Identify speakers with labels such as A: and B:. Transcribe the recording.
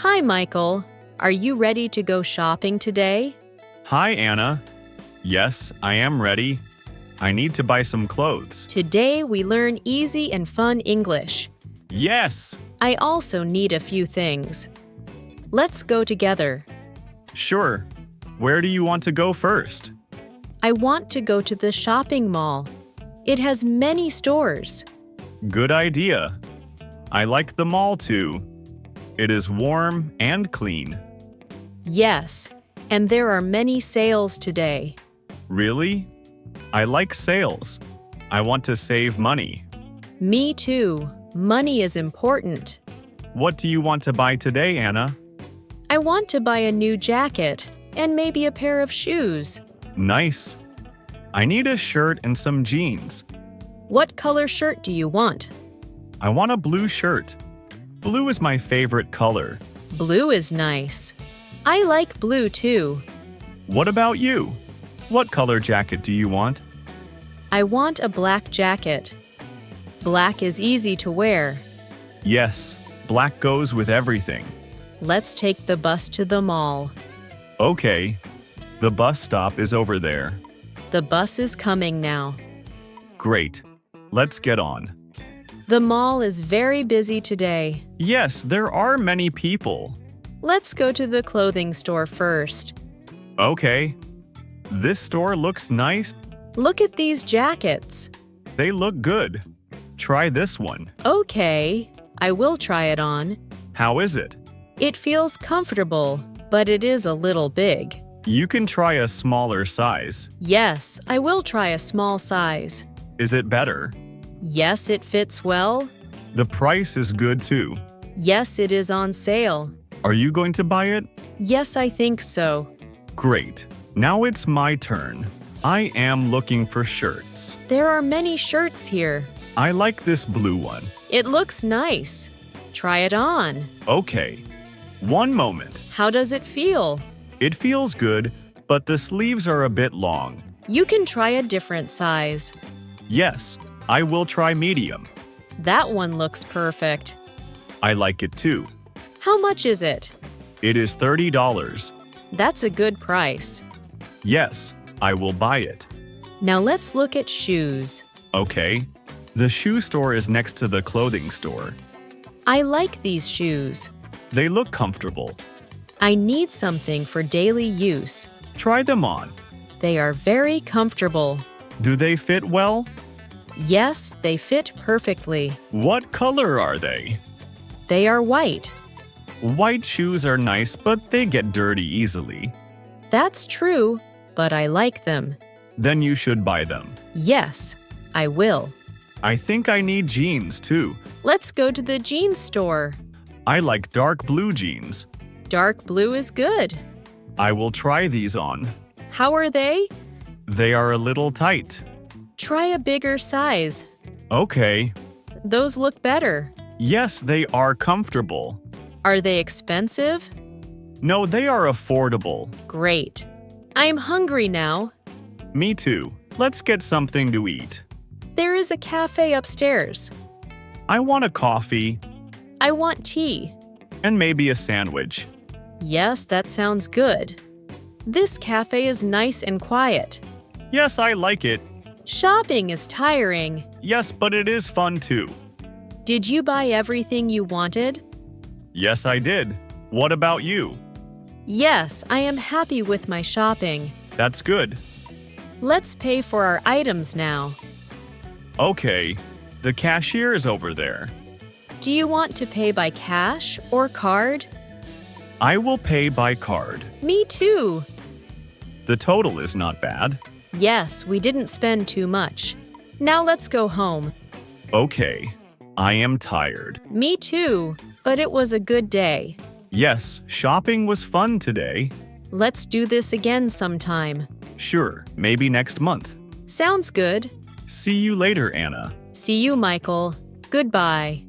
A: Hi, Michael. Are you ready to go shopping today?
B: Hi, Anna. Yes, I am ready. I need to buy some clothes.
A: Today we learn easy and fun English.
B: Yes!
A: I also need a few things. Let's go together.
B: Sure. Where do you want to go first?
A: I want to go to the shopping mall. It has many stores.
B: Good idea. I like the mall too. It is warm and clean.
A: Yes, and there are many sales today.
B: Really? I like sales. I want to save money.
A: Me too. Money is important.
B: What do you want to buy today, Anna?
A: I want to buy a new jacket and maybe a pair of shoes.
B: Nice. I need a shirt and some jeans.
A: What color shirt do you want?
B: I want a blue shirt. Blue is my favorite color.
A: Blue is nice. I like blue too.
B: What about you? What color jacket do you want?
A: I want a black jacket. Black is easy to wear.
B: Yes, black goes with everything.
A: Let's take the bus to the mall.
B: Okay, the bus stop is over there.
A: The bus is coming now.
B: Great, let's get on.
A: The mall is very busy today.
B: Yes, there are many people.
A: Let's go to the clothing store first.
B: Okay, this store looks nice.
A: Look at these jackets.
B: They look good. Try this one.
A: Okay, I will try it on.
B: How is it?
A: It feels comfortable, but it is a little big.
B: You can try a smaller size.
A: Yes, I will try a small size.
B: Is it better?
A: Yes, it fits well.
B: The price is good too.
A: Yes, it is on sale.
B: Are you going to buy it?
A: Yes, I think so.
B: Great. Now it's my turn. I am looking for shirts.
A: There are many shirts here.
B: I like this blue one.
A: It looks nice. Try it on.
B: Okay. One moment.
A: How does it feel?
B: It feels good, but the sleeves are a bit long.
A: You can try a different size.
B: Yes, I will try medium.
A: That one looks perfect.
B: I like it too.
A: How much is it?
B: It is $30.
A: That's a good price.
B: Yes, I will buy it.
A: Now let's look at shoes.
B: Okay. The shoe store is next to the clothing store.
A: I like these shoes.
B: They look comfortable.
A: I need something for daily use.
B: Try them on.
A: They are very comfortable.
B: Do they fit well?
A: Yes, they fit perfectly.
B: What color are they?
A: They are white.
B: White shoes are nice, but they get dirty easily.
A: That's true, but I like them.
B: Then you should buy them.
A: Yes, I will.
B: I think I need jeans too.
A: Let's go to the jeans store.
B: I like dark blue jeans.
A: Dark blue is good.
B: I will try these on.
A: How are they?
B: They are a little tight.
A: Try a bigger size.
B: Okay.
A: Those look better.
B: Yes, they are comfortable.
A: Are they expensive?
B: No, they are affordable.
A: Great. I'm hungry now.
B: Me too. Let's get something to eat.
A: There is a cafe upstairs.
B: I want a coffee
A: I want tea.
B: and maybe a sandwich.
A: Yes, that sounds good. This cafe is nice and quiet.
B: Yes, I like it.
A: Shopping is tiring.
B: Yes, but it is fun too.
A: Did you buy everything you wanted?
B: Yes, I did. What about you?
A: Yes, I am happy with my shopping.
B: That's good.
A: Let's pay for our items now.
B: Okay, the cashier is over there.
A: Do you want to pay by cash or card?
B: I will pay by card.
A: Me too.
B: The total is not bad.
A: Yes, we didn't spend too much. Now let's go home.
B: Okay, I am tired.
A: Me too, but it was a good day.
B: Yes, shopping was fun today.
A: Let's do this again sometime.
B: Sure, maybe next month.
A: Sounds good.
B: See you later, Anna.
A: See you, Michael. Goodbye.